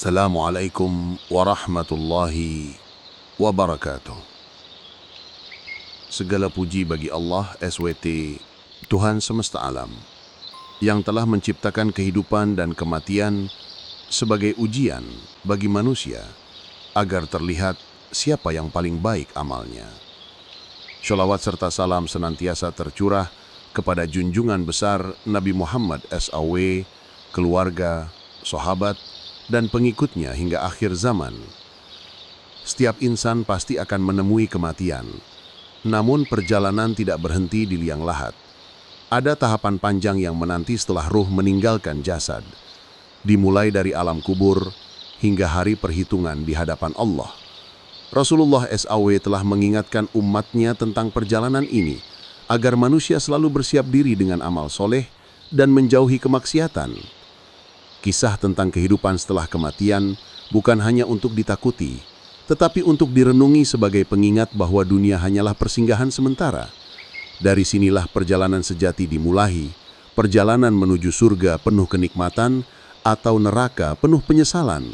Assalamualaikum warahmatullahi wabarakatuh. Segala puji bagi Allah SWT, Tuhan semesta alam, yang telah menciptakan kehidupan dan kematian sebagai ujian bagi manusia agar terlihat siapa yang paling baik amalnya. Sholawat serta salam senantiasa tercurah kepada junjungan besar Nabi Muhammad SAW, keluarga, sahabat, dan pengikutnya hingga akhir zaman. Setiap insan pasti akan menemui kematian, namun perjalanan tidak berhenti di liang lahat. Ada tahapan panjang yang menanti setelah ruh meninggalkan jasad, dimulai dari alam kubur hingga hari perhitungan di hadapan Allah. Rasulullah SAW telah mengingatkan umatnya tentang perjalanan ini, agar manusia selalu bersiap diri dengan amal soleh dan menjauhi kemaksiatan. Kisah tentang kehidupan setelah kematian bukan hanya untuk ditakuti, tetapi untuk direnungi sebagai pengingat bahwa dunia hanyalah persinggahan sementara. Dari sinilah perjalanan sejati dimulai, perjalanan menuju surga penuh kenikmatan atau neraka penuh penyesalan.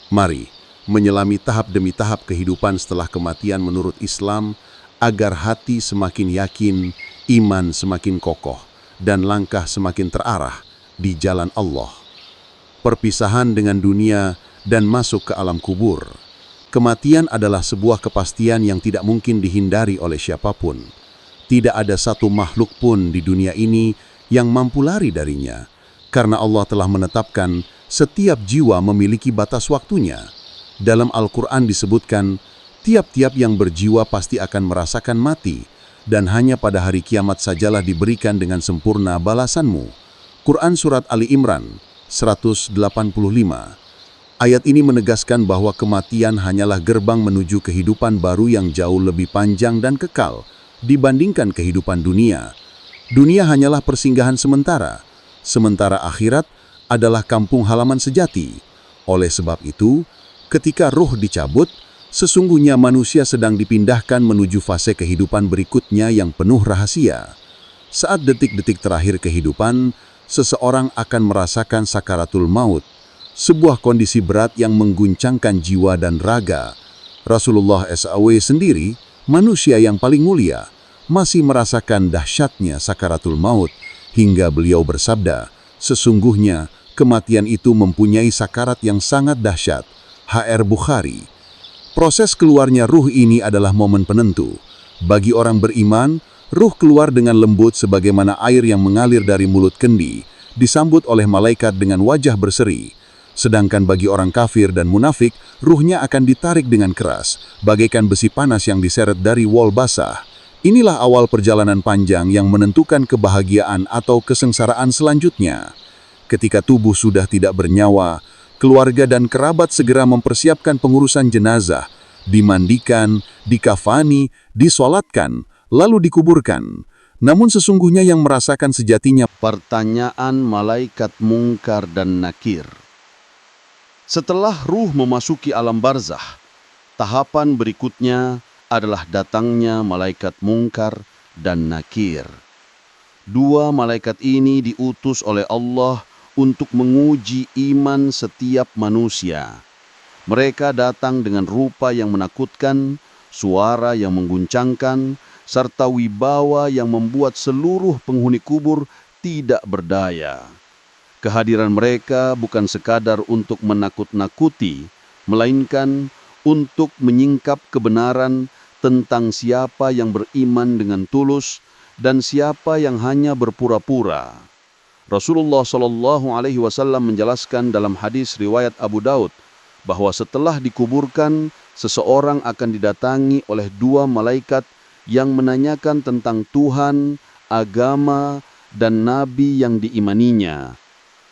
Mari menyelami tahap demi tahap kehidupan setelah kematian menurut Islam, agar hati semakin yakin, iman semakin kokoh, dan langkah semakin terarah di jalan Allah. Perpisahan dengan dunia dan masuk ke alam kubur. Kematian adalah sebuah kepastian yang tidak mungkin dihindari oleh siapapun. Tidak ada satu makhluk pun di dunia ini yang mampu lari darinya, karena Allah telah menetapkan setiap jiwa memiliki batas waktunya. Dalam Al-Quran disebutkan, tiap-tiap yang berjiwa pasti akan merasakan mati, dan hanya pada hari kiamat sajalah diberikan dengan sempurna balasanmu. Quran Surat Ali Imran 185. Ayat ini menegaskan bahwa kematian hanyalah gerbang menuju kehidupan baru yang jauh lebih panjang dan kekal dibandingkan kehidupan dunia. Dunia hanyalah persinggahan sementara, sementara akhirat adalah kampung halaman sejati. Oleh sebab itu, ketika ruh dicabut, sesungguhnya manusia sedang dipindahkan menuju fase kehidupan berikutnya yang penuh rahasia. Saat detik-detik terakhir kehidupan, seseorang akan merasakan sakaratul maut, sebuah kondisi berat yang mengguncangkan jiwa dan raga. Rasulullah SAW sendiri, manusia yang paling mulia, masih merasakan dahsyatnya sakaratul maut, hingga beliau bersabda, sesungguhnya kematian itu mempunyai sakarat yang sangat dahsyat. HR Bukhari. Proses keluarnya ruh ini adalah momen penentu. Bagi orang beriman, ruh keluar dengan lembut sebagaimana air yang mengalir dari mulut kendi, disambut oleh malaikat dengan wajah berseri. Sedangkan bagi orang kafir dan munafik, ruhnya akan ditarik dengan keras, bagaikan besi panas yang diseret dari wol basah. Inilah awal perjalanan panjang yang menentukan kebahagiaan atau kesengsaraan selanjutnya. Ketika tubuh sudah tidak bernyawa, keluarga dan kerabat segera mempersiapkan pengurusan jenazah, dimandikan, dikafani, disolatkan, lalu dikuburkan. Namun sesungguhnya yang merasakan sejatinya pertanyaan malaikat Mungkar dan Nakir. Setelah ruh memasuki alam barzah, tahapan berikutnya adalah datangnya malaikat Mungkar dan Nakir. Dua malaikat ini diutus oleh Allah untuk menguji iman setiap manusia. Mereka datang dengan rupa yang menakutkan, suara yang mengguncangkan, serta wibawa yang membuat seluruh penghuni kubur tidak berdaya. Kehadiran mereka bukan sekadar untuk menakut-nakuti, melainkan untuk menyingkap kebenaran tentang siapa yang beriman dengan tulus dan siapa yang hanya berpura-pura. Rasulullah SAW menjelaskan dalam hadis riwayat Abu Daud bahwa setelah dikuburkan, seseorang akan didatangi oleh dua malaikat yang menanyakan tentang Tuhan, agama, dan nabi yang diimaninya.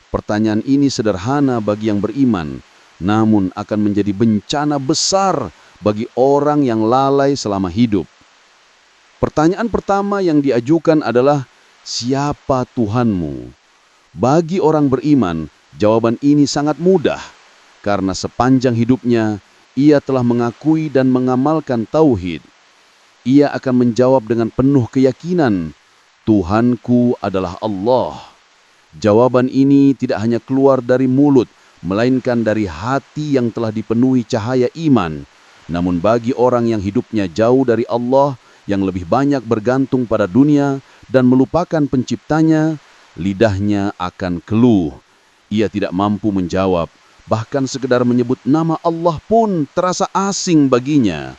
Pertanyaan ini sederhana bagi yang beriman, namun akan menjadi bencana besar bagi orang yang lalai selama hidup. Pertanyaan pertama yang diajukan adalah, siapa Tuhanmu? Bagi orang beriman, jawaban ini sangat mudah, karena sepanjang hidupnya, ia telah mengakui dan mengamalkan tauhid. Ia akan menjawab dengan penuh keyakinan, Tuhanku adalah Allah. Jawaban ini tidak hanya keluar dari mulut, melainkan dari hati yang telah dipenuhi cahaya iman. Namun bagi orang yang hidupnya jauh dari Allah, yang lebih banyak bergantung pada dunia dan melupakan penciptanya, lidahnya akan keluh. Ia tidak mampu menjawab, bahkan sekedar menyebut nama Allah pun terasa asing baginya.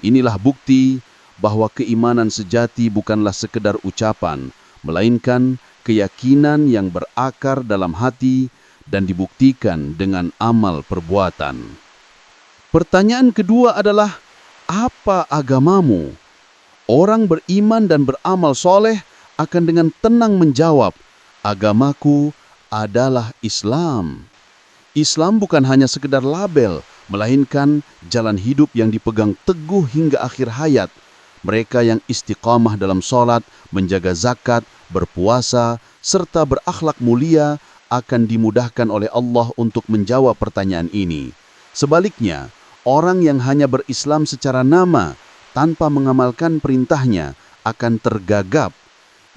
Inilah bukti bahwa keimanan sejati bukanlah sekedar ucapan, melainkan keyakinan yang berakar dalam hati dan dibuktikan dengan amal perbuatan. Pertanyaan kedua adalah, apa agamamu? Orang beriman dan beramal soleh akan dengan tenang menjawab, agamaku adalah Islam. Islam bukan hanya sekedar label, melainkan jalan hidup yang dipegang teguh hingga akhir hayat. Mereka yang istiqamah dalam sholat, menjaga zakat, berpuasa, serta berakhlak mulia akan dimudahkan oleh Allah untuk menjawab pertanyaan ini. Sebaliknya, orang yang hanya berislam secara nama, tanpa mengamalkan perintahnya, akan tergagap.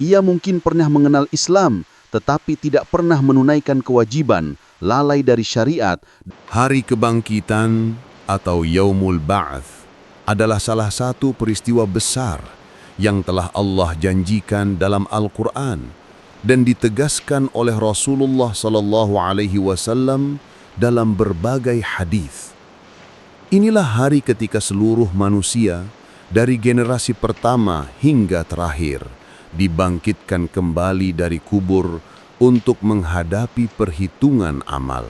Ia mungkin pernah mengenal Islam, tetapi tidak pernah menunaikan kewajiban, lalai dari syariat. Hari kebangkitan atau Yaumul Ba'ats adalah salah satu peristiwa besar yang telah Allah janjikan dalam Al-Quran dan ditegaskan oleh Rasulullah SAW dalam berbagai hadis. Inilah hari ketika seluruh manusia dari generasi pertama hingga terakhir dibangkitkan kembali dari kubur untuk menghadapi perhitungan amal.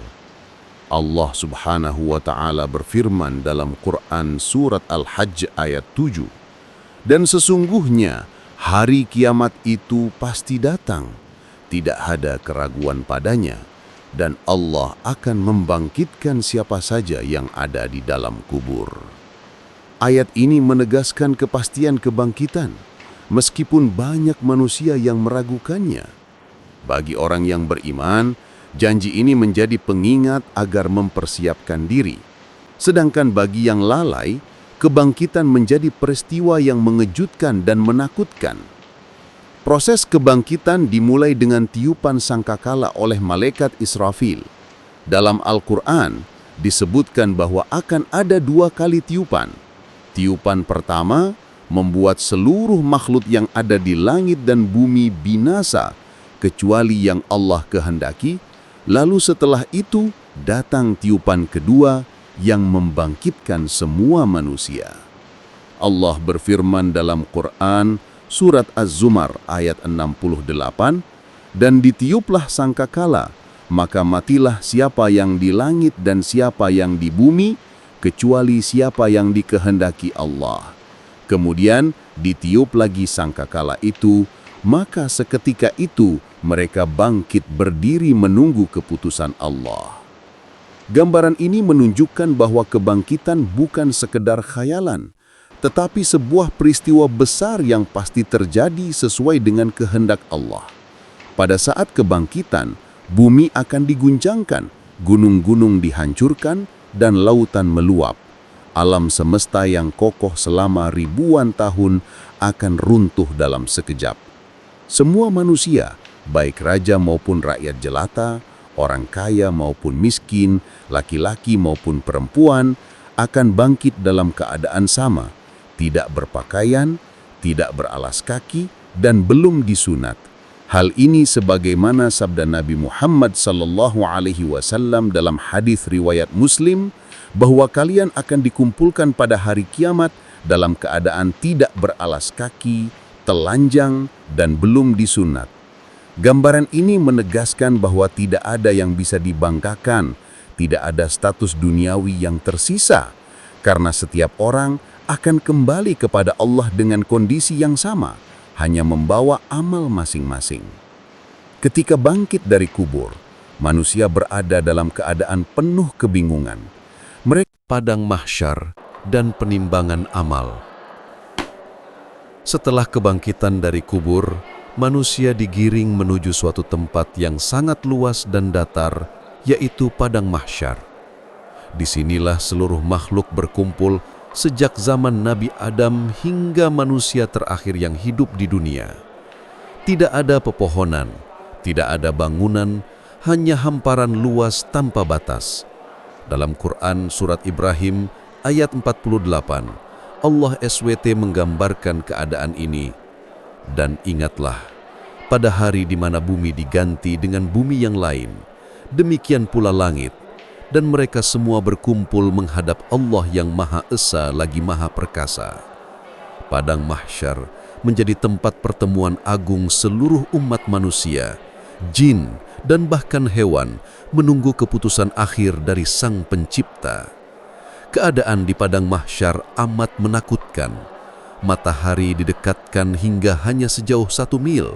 Allah Subhanahu wa Ta'ala berfirman dalam Quran surat Al-Hajj ayat 7, dan sesungguhnya hari kiamat itu pasti datang, tidak ada keraguan padanya, dan Allah akan membangkitkan siapa saja yang ada di dalam kubur. Ayat ini menegaskan kepastian kebangkitan, meskipun banyak manusia yang meragukannya. Bagi orang yang beriman, janji ini menjadi pengingat agar mempersiapkan diri. Sedangkan bagi yang lalai, kebangkitan menjadi peristiwa yang mengejutkan dan menakutkan. Proses kebangkitan dimulai dengan tiupan sangkakala oleh malaikat Israfil. Dalam Al-Quran, disebutkan bahwa akan ada 2 kali tiupan. Tiupan pertama membuat seluruh makhluk yang ada di langit dan bumi binasa, kecuali yang Allah kehendaki. Lalu setelah itu datang tiupan kedua yang membangkitkan semua manusia. Allah berfirman dalam Quran surat Az-Zumar ayat 68, dan ditiuplah sangkakala, maka matilah siapa yang di langit dan siapa yang di bumi, kecuali siapa yang dikehendaki Allah. Kemudian ditiup lagi sangkakala itu, maka seketika itu mereka bangkit berdiri menunggu keputusan Allah. Gambaran ini menunjukkan bahwa kebangkitan bukan sekedar khayalan, tetapi sebuah peristiwa besar yang pasti terjadi sesuai dengan kehendak Allah. Pada saat kebangkitan, bumi akan diguncangkan, gunung-gunung dihancurkan, dan lautan meluap. Alam semesta yang kokoh selama ribuan tahun akan runtuh dalam sekejap. Semua manusia, baik raja maupun rakyat jelata, orang kaya maupun miskin, laki-laki maupun perempuan, akan bangkit dalam keadaan sama, tidak berpakaian, tidak beralas kaki, dan belum disunat. Hal ini sebagaimana sabda Nabi Muhammad SAW dalam hadis riwayat Muslim, bahwa kalian akan dikumpulkan pada hari kiamat dalam keadaan tidak beralas kaki, telanjang, dan belum disunat. Gambaran ini menegaskan bahwa tidak ada yang bisa dibanggakan, tidak ada status duniawi yang tersisa, karena setiap orang akan kembali kepada Allah dengan kondisi yang sama, hanya membawa amal masing-masing. Ketika bangkit dari kubur, manusia berada dalam keadaan penuh kebingungan. Mereka padang mahsyar dan penimbangan amal. Setelah kebangkitan dari kubur, manusia digiring menuju suatu tempat yang sangat luas dan datar, yaitu padang mahsyar. Disinilah seluruh makhluk berkumpul sejak zaman Nabi Adam hingga manusia terakhir yang hidup di dunia. Tidak ada pepohonan, tidak ada bangunan, hanya hamparan luas tanpa batas. Dalam Quran Surat Ibrahim ayat 48, Allah SWT menggambarkan keadaan ini. Dan ingatlah, pada hari di mana bumi diganti dengan bumi yang lain, demikian pula langit, dan mereka semua berkumpul menghadap Allah yang Maha Esa lagi Maha Perkasa. Padang Mahsyar menjadi tempat pertemuan agung seluruh umat manusia, jin, dan bahkan hewan menunggu keputusan akhir dari Sang Pencipta. Keadaan di Padang Mahsyar amat menakutkan. Matahari didekatkan hingga hanya sejauh 1 mil.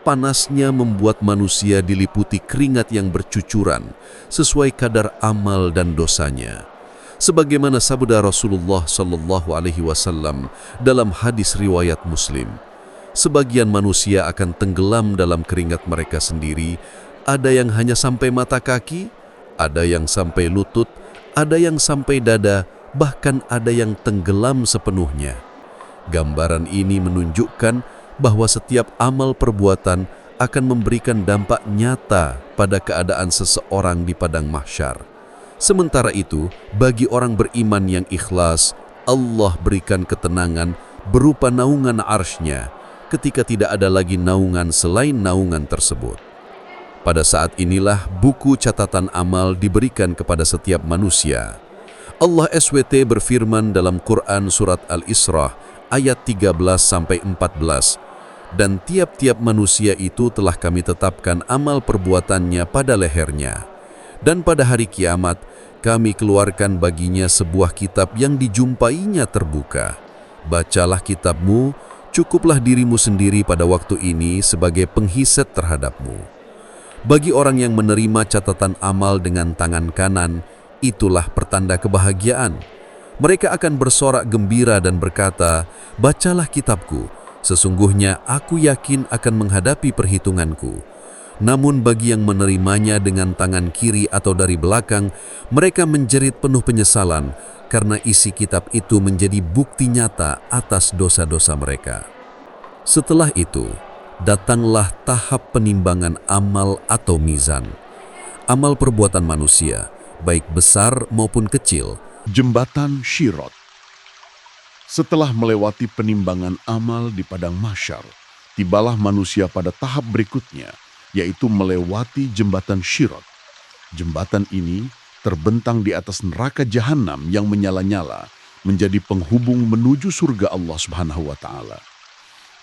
Panasnya membuat manusia diliputi keringat yang bercucuran sesuai kadar amal dan dosanya. Sebagaimana sabda Rasulullah SAW dalam hadis riwayat Muslim, sebagian manusia akan tenggelam dalam keringat mereka sendiri. Ada yang hanya sampai mata kaki, ada yang sampai lutut, ada yang sampai dada, bahkan ada yang tenggelam sepenuhnya. Gambaran ini menunjukkan bahwa setiap amal perbuatan akan memberikan dampak nyata pada keadaan seseorang di Padang Mahsyar. Sementara itu, bagi orang beriman yang ikhlas, Allah berikan ketenangan berupa naungan arsy-Nya ketika tidak ada lagi naungan selain naungan tersebut. Pada saat inilah buku catatan amal diberikan kepada setiap manusia. Allah SWT berfirman dalam Quran Surat Al-Isra ayat 13-14, dan tiap-tiap manusia itu telah kami tetapkan amal perbuatannya pada lehernya. Dan pada hari kiamat, kami keluarkan baginya sebuah kitab yang dijumpainya terbuka. Bacalah kitabmu, cukuplah dirimu sendiri pada waktu ini sebagai penghisap terhadapmu. Bagi orang yang menerima catatan amal dengan tangan kanan, itulah pertanda kebahagiaan. Mereka akan bersorak gembira dan berkata, "Bacalah kitabku, sesungguhnya aku yakin akan menghadapi perhitunganku." Namun bagi yang menerimanya dengan tangan kiri atau dari belakang, mereka menjerit penuh penyesalan karena isi kitab itu menjadi bukti nyata atas dosa-dosa mereka. Setelah itu, datanglah tahap penimbangan amal atau mizan. Amal perbuatan manusia, baik besar maupun kecil. Jembatan Syirat. Setelah melewati penimbangan amal di Padang Mahsyar, tibalah manusia pada tahap berikutnya, yaitu melewati jembatan Syirat. Jembatan ini terbentang di atas neraka Jahannam yang menyala-nyala, menjadi penghubung menuju surga Allah Subhanahu wa Ta'ala.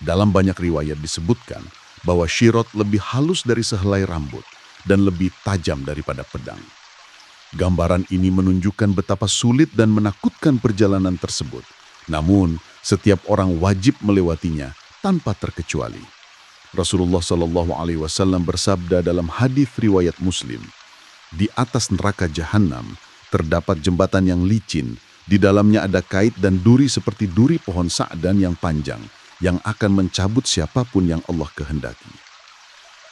Dalam banyak riwayat disebutkan bahwa Syirat lebih halus dari sehelai rambut dan lebih tajam daripada pedang. Gambaran ini menunjukkan betapa sulit dan menakutkan perjalanan tersebut. Namun, setiap orang wajib melewatinya tanpa terkecuali. Rasulullah SAW bersabda dalam hadis riwayat Muslim, "Di atas neraka Jahannam terdapat jembatan yang licin, di dalamnya ada kait dan duri seperti duri pohon sa'dan yang panjang, yang akan mencabut siapapun yang Allah kehendaki."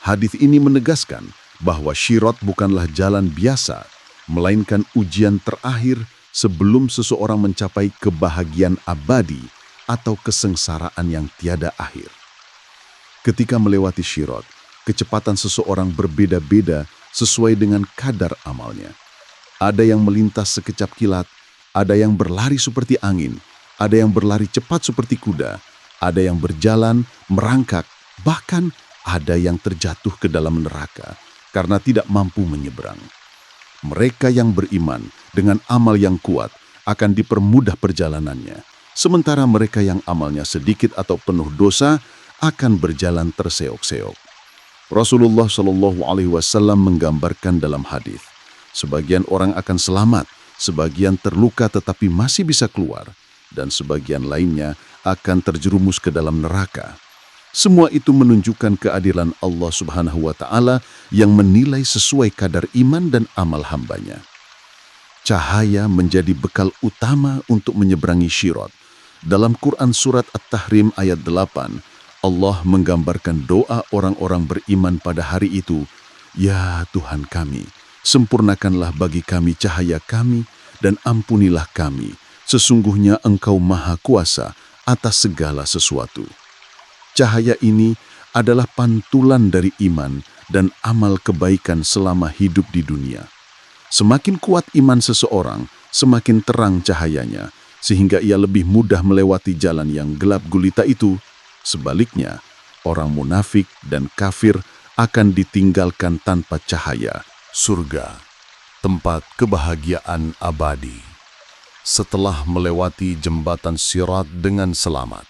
Hadis ini menegaskan bahwa Syirat bukanlah jalan biasa, melainkan ujian terakhir sebelum seseorang mencapai kebahagiaan abadi atau kesengsaraan yang tiada akhir. Ketika melewati Syirat, kecepatan seseorang berbeda-beda sesuai dengan kadar amalnya. Ada yang melintas sekejap kilat, ada yang berlari seperti angin, ada yang berlari cepat seperti kuda, ada yang berjalan, merangkak, bahkan ada yang terjatuh ke dalam neraka karena tidak mampu menyeberang. Mereka yang beriman dengan amal yang kuat akan dipermudah perjalanannya, sementara mereka yang amalnya sedikit atau penuh dosa akan berjalan terseok-seok. Rasulullah SAW menggambarkan dalam hadis, sebagian orang akan selamat, sebagian terluka tetapi masih bisa keluar, dan sebagian lainnya akan terjerumus ke dalam neraka. Semua itu menunjukkan keadilan Allah Subhanahu wa Ta'ala yang menilai sesuai kadar iman dan amal hambanya. Cahaya menjadi bekal utama untuk menyeberangi Syirat. Dalam Quran Surat At-Tahrim ayat 8, Allah menggambarkan doa orang-orang beriman pada hari itu, "Ya Tuhan kami, sempurnakanlah bagi kami cahaya kami dan ampunilah kami. Sesungguhnya Engkau Maha Kuasa atas segala sesuatu." Cahaya ini adalah pantulan dari iman dan amal kebaikan selama hidup di dunia. Semakin kuat iman seseorang, semakin terang cahayanya, sehingga ia lebih mudah melewati jalan yang gelap gulita itu. Sebaliknya, orang munafik dan kafir akan ditinggalkan tanpa cahaya. Surga, tempat kebahagiaan abadi. Setelah melewati jembatan Sirat dengan selamat,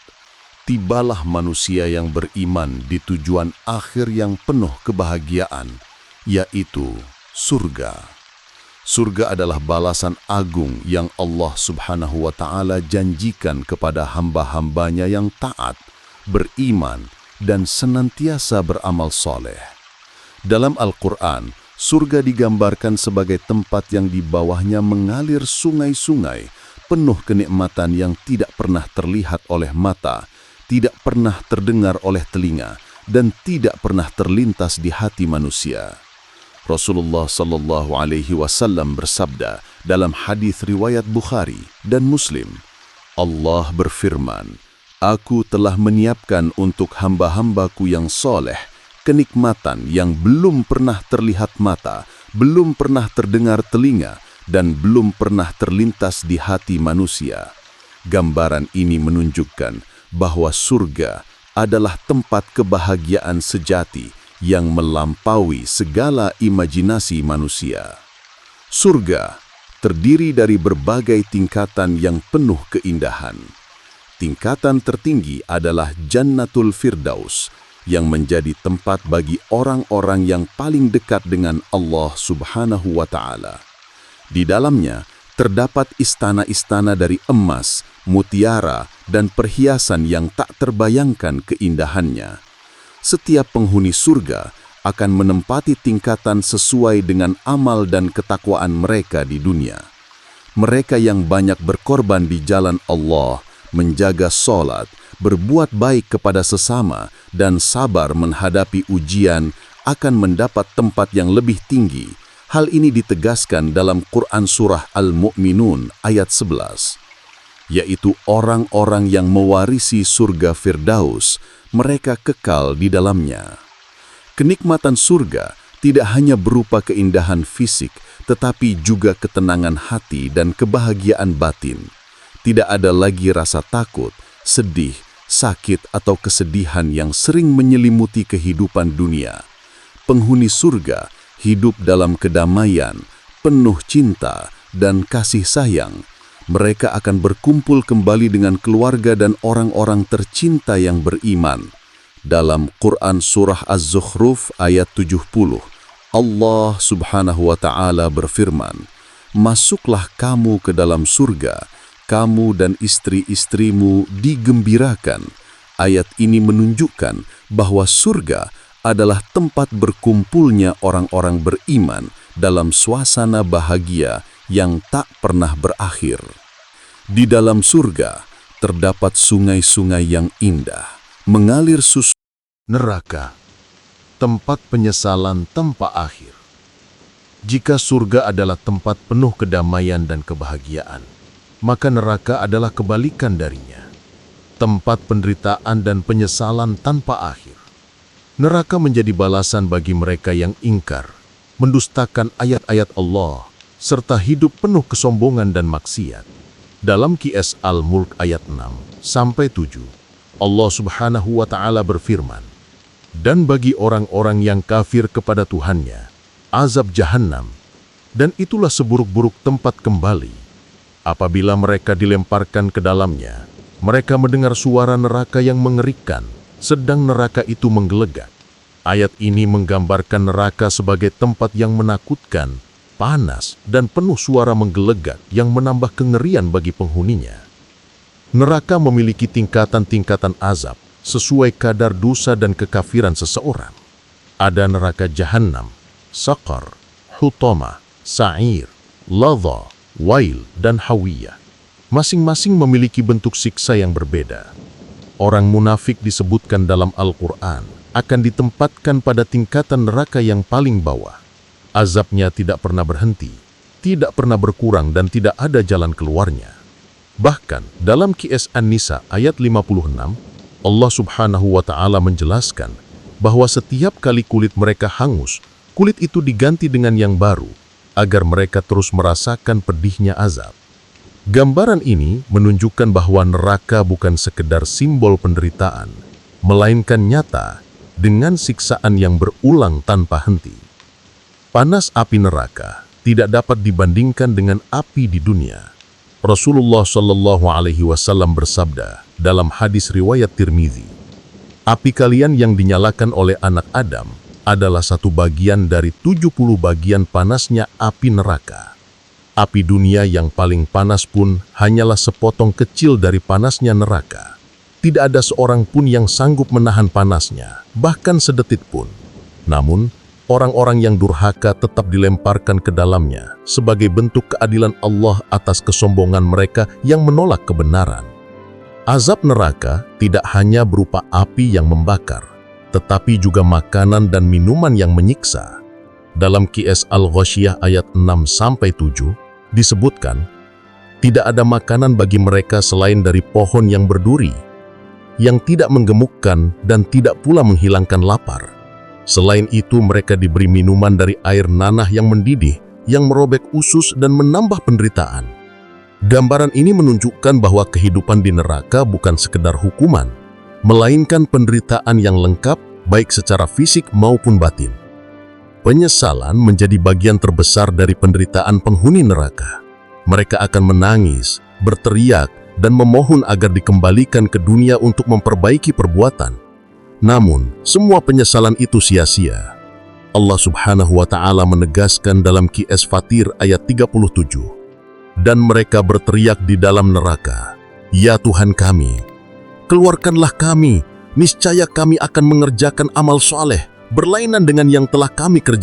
tibalah manusia yang beriman di tujuan akhir yang penuh kebahagiaan, yaitu surga. Surga adalah balasan agung yang Allah Subhanahu wa Ta'ala janjikan kepada hamba-hambanya yang taat, beriman, dan senantiasa beramal soleh. Dalam Al-Quran, surga digambarkan sebagai tempat yang di bawahnya mengalir sungai-sungai penuh kenikmatan yang tidak pernah terlihat oleh mata, tidak pernah terdengar oleh telinga, dan tidak pernah terlintas di hati manusia. Rasulullah sallallahu alaihi wasallam bersabda dalam hadis riwayat Bukhari dan Muslim, Allah berfirman, Aku telah menyiapkan untuk hamba-hambaku yang soleh kenikmatan yang belum pernah terlihat mata, belum pernah terdengar telinga, dan belum pernah terlintas di hati manusia. Gambaran ini menunjukkan bahwa surga adalah tempat kebahagiaan sejati yang melampaui segala imajinasi manusia. Surga terdiri dari berbagai tingkatan yang penuh keindahan. Tingkatan tertinggi adalah Jannatul Firdaus, yang menjadi tempat bagi orang-orang yang paling dekat dengan Allah Subhanahu wa Ta'ala. Di dalamnya terdapat istana-istana dari emas, mutiara, dan perhiasan yang tak terbayangkan keindahannya. Setiap penghuni surga akan menempati tingkatan sesuai dengan amal dan ketakwaan mereka di dunia. Mereka yang banyak berkorban di jalan Allah, menjaga sholat, berbuat baik kepada sesama, dan sabar menghadapi ujian akan mendapat tempat yang lebih tinggi. Hal ini ditegaskan dalam Quran Surah Al-Mu'minun ayat 11, yaitu orang-orang yang mewarisi surga Firdaus, mereka kekal di dalamnya. Kenikmatan surga tidak hanya berupa keindahan fisik, tetapi juga ketenangan hati dan kebahagiaan batin. Tidak ada lagi rasa takut, sedih, sakit, atau kesedihan yang sering menyelimuti kehidupan dunia. Penghuni surga hidup dalam kedamaian, penuh cinta, dan kasih sayang. Mereka akan berkumpul kembali dengan keluarga dan orang-orang tercinta yang beriman. Dalam Quran Surah Az-Zukhruf ayat 70, Allah Subhanahu wa Ta'ala berfirman, Masuklah kamu ke dalam surga, kamu dan istri-istrimu digembirakan. Ayat ini menunjukkan bahwa surga adalah tempat berkumpulnya orang-orang beriman dalam suasana bahagia yang tak pernah berakhir. Di dalam surga terdapat sungai-sungai yang indah, mengalir susu. Neraka, tempat penyesalan tanpa akhir. Jika surga adalah tempat penuh kedamaian dan kebahagiaan, maka neraka adalah kebalikan darinya, tempat penderitaan dan penyesalan tanpa akhir. Neraka menjadi balasan bagi mereka yang ingkar, mendustakan ayat-ayat Allah, serta hidup penuh kesombongan dan maksiat. Dalam Qiyas Al-Mulk ayat 6-7, Allah Subhanahu wa Ta'ala berfirman, Dan bagi orang-orang yang kafir kepada Tuhannya, azab Jahannam, dan itulah seburuk-buruk tempat kembali. Apabila mereka dilemparkan ke dalamnya, mereka mendengar suara neraka yang mengerikan, sedang neraka itu menggelegak. Ayat ini menggambarkan neraka sebagai tempat yang menakutkan, panas, dan penuh suara menggelegak yang menambah kengerian bagi penghuninya. Neraka memiliki tingkatan-tingkatan azab sesuai kadar dosa dan kekafiran seseorang. Ada neraka Jahannam, Saqar, Hutama, Sa'ir, Ladha, Wail, dan Hawiyah. Masing-masing memiliki bentuk siksa yang berbeda. Orang munafik disebutkan dalam Al-Quran akan ditempatkan pada tingkatan neraka yang paling bawah. Azabnya tidak pernah berhenti, tidak pernah berkurang, dan tidak ada jalan keluarnya. Bahkan dalam Qiyas An-Nisa ayat 56, Allah Subhanahu wa Ta'ala menjelaskan bahwa setiap kali kulit mereka hangus, kulit itu diganti dengan yang baru, agar mereka terus merasakan pedihnya azab. Gambaran ini menunjukkan bahwa neraka bukan sekedar simbol penderitaan, melainkan nyata dengan siksaan yang berulang tanpa henti. Panas api neraka tidak dapat dibandingkan dengan api di dunia. Rasulullah Shallallahu Alaihi Wasallam bersabda dalam hadis riwayat Tirmizi, "Api kalian yang dinyalakan oleh anak Adam adalah satu bagian dari 70 bagian panasnya api neraka. Api dunia yang paling panas pun hanyalah sepotong kecil dari panasnya neraka. Tidak ada seorang pun yang sanggup menahan panasnya, bahkan sedetik pun. Namun, orang-orang yang durhaka tetap dilemparkan ke dalamnya sebagai bentuk keadilan Allah atas kesombongan mereka yang menolak kebenaran." Azab neraka tidak hanya berupa api yang membakar, tetapi juga makanan dan minuman yang menyiksa. Dalam Qiyas Al-Ghasyiyah ayat 6-7 disebutkan, tidak ada makanan bagi mereka selain dari pohon yang berduri, yang tidak menggemukkan dan tidak pula menghilangkan lapar. Selain itu, mereka diberi minuman dari air nanah yang mendidih, yang merobek usus dan menambah penderitaan. Gambaran ini menunjukkan bahwa kehidupan di neraka bukan sekedar hukuman, melainkan penderitaan yang lengkap baik secara fisik maupun batin. Penyesalan menjadi bagian terbesar dari penderitaan penghuni neraka. Mereka akan menangis, berteriak, dan memohon agar dikembalikan ke dunia untuk memperbaiki perbuatan. Namun, semua penyesalan itu sia-sia. Allah Subhanahu wa Ta'ala menegaskan dalam Qiyas Fatir ayat 37, "Dan mereka berteriak di dalam neraka, 'Ya Tuhan kami, keluarkanlah kami, niscaya kami akan mengerjakan amal soleh berlainan dengan yang telah kami kerjakan.'"